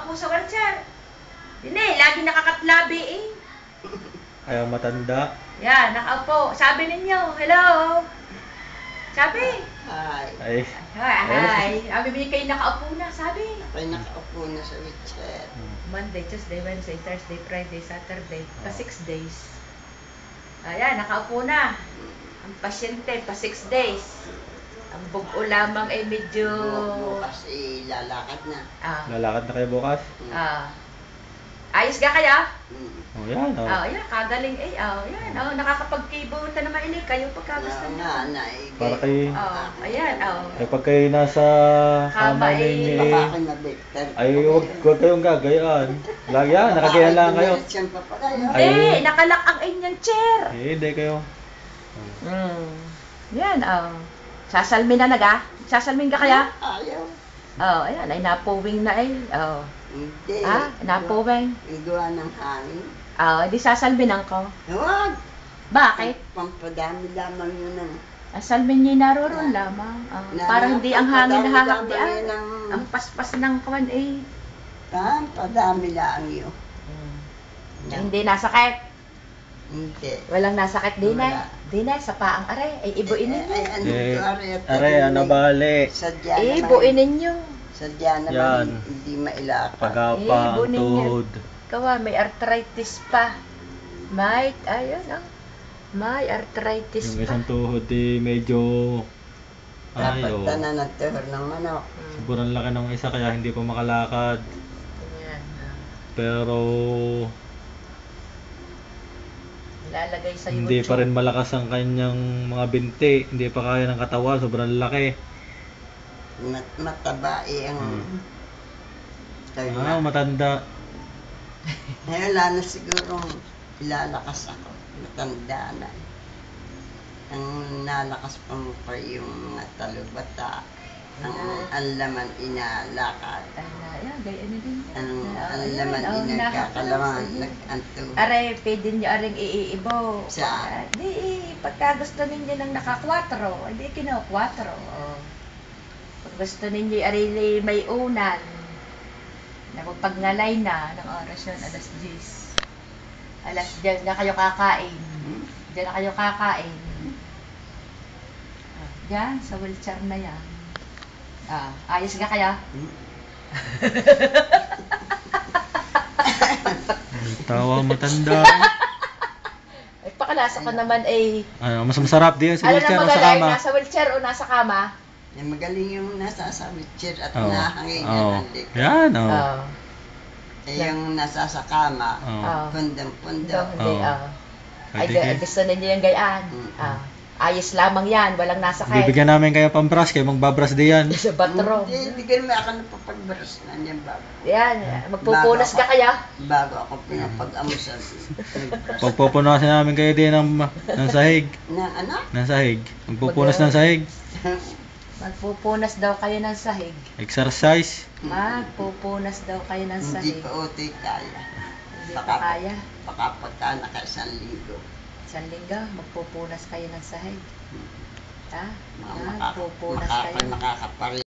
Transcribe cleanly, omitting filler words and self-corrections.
nakaupo sa wheelchair. Yun eh, lagi nakakatlabi eh. Ayaw matanda. Yan, nakaupo. Sabi ninyo, hello. Sabi. Hi. Ay. Hi. Sabi mo kayo nakaupo na, sabi. Ako'y nakaupo na sa wheelchair. Monday, Tuesday, Wednesday, Thursday, Friday, Saturday, pa 6 days. Ayan, nakaupo na. Ang pasyente, pa 6 days. Ang bugo lamang ay medyo... Bukas lalakad na. Lalakad na kayo bukas? Ayos ka kaya? Oh, yan. Oh. Yan, kagaling eh. Yan, nakakapag-keyboard na naman ini kayo pagka gusto niyo. Para kayo... Ayan, Ay, pag kayo nasa kama ninyo Baka ako na-victor. ay, huwag kayong gagayaan. Lagi yan, nakagaya lang kayo. Hindi, nakalak ang inyong chair. Hindi kayo. Yan, sasalmin na naga? Sasalmin ka kaya? Ayaw. Ayan, ay napowing na eh. Hindi. Napowing. Gawa ng hangin. Hindi sasalminan ko. Huwag. Bakit? Pampadami lamang yun ang... Salmin niya naroon lamang. Para hindi ang hangin nahahakdian. ng- Ang paspas ng kawan eh. Pampadami lang yun. Hindi nasakit. Hindi. Walang nasakit din eh. Wala. Din eh, sa paang are. Ay, ibuin ninyo. ano Eh, to, are, ano bali? Sadya naman. Ibuin ninyo. Sadya naman, Yan. hindi mailakad. Pagapa, bunin niya. tuhod. Kawa, may arthritis pa. Ayun may arthritis Yung pa. isang tuhod eh, medyo... Dapat Ayaw. tanan at tuhor ng manok. Sobrang laki ng isa kaya hindi pa makalakad. Yan. Pero Ilalagay sa hindi pa rin malakas ang kanyang mga binti. Hindi pa kaya ng katawan. Sobrang laki. Mataba eh ang... Tayo Matanda. Wala na siguro ilalakas ako. Matanda na. Ang nalakas pa mo pa yung mga talubata. Ang laman inalakad. Yan, gayaan nyo din. Ang laman inagkakalaman. Nag-anto. Are, pwede nyo aring iibo. Saan? Di, pagka gusto ninyo ng naka-4, hindi kino-4. Pag gusto ninyo arili may unan, na pagpangalay na ng oras yun, alas 10. Alas 10 na kayo kakain. Diyan na kayo kakain. Diyan, sa wheelchair na yan. Ayos ka kaya? Tawa matanda. Ay, pakalasa ka naman ay... Mas masarap din sa wheelchair o sa magaling, kama. nasa wheelchair o nasa kama? Yung magaling yung nasa sa wheelchair at nahangin ang likod. Yan, Yung nasa sa kama, pundang-pundang. Hindi, Ay, gusto ninyo yung gayaan. Ayos lamang yan, walang nasakay. Bibigyan namin kayo pang-brush, kayo magbabrush din yan. Sa bathroom. Hindi ko naman ako napapag-brush na niyan bago. Yan, magpupunas ka kaya? Bago ako pinapag-amusan. Pagpupunasan namin kayo din ng sahig. Na ano? Ng sahig. Magpupunas ng sahig. Magpupunas daw kayo ng sahig. Exercise. Magpupunas daw kayo ng Hindi sahig. pa utoy kaya. Hindi pa kaya. Baka pagka naka-1 linggo. Isang linggo, magpupunas kayo ng sahig. Mga Magpupunas kayo. makakapari